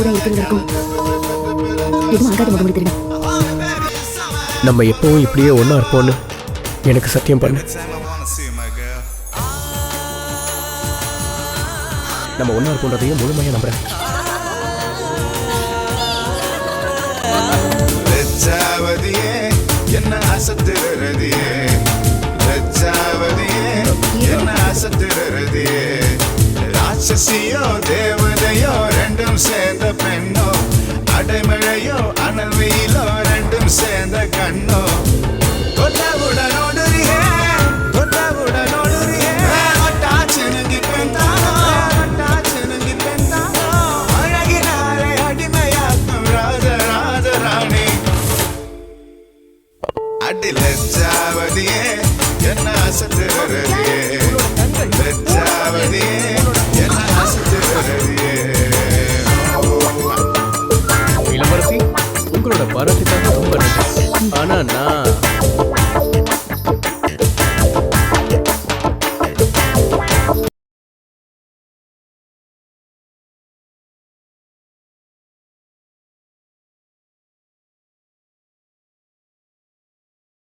கூட இருக்கிறவங்களுக்கும் எதுவும் ஆகாத முகமடி திருடா. நம்ம எப்பவும் இப்படியே ஒன்றா இருப்போம்னு எனக்கு சத்தியம் பண்ணு. நம்ம ஒன்றா இருப்போன்றதையும் முழுமையாக நம்புறேன். என்ன அசத்துறதியே என்ன அசத்துறதியே ராட்சசியோ தேவதையோ ரெண்டும் சேர்ந்த பெண்ணோ அடைமழையோ அனல் வெயிலோ ரெண்டும் சேர்ந்த கண்ணோ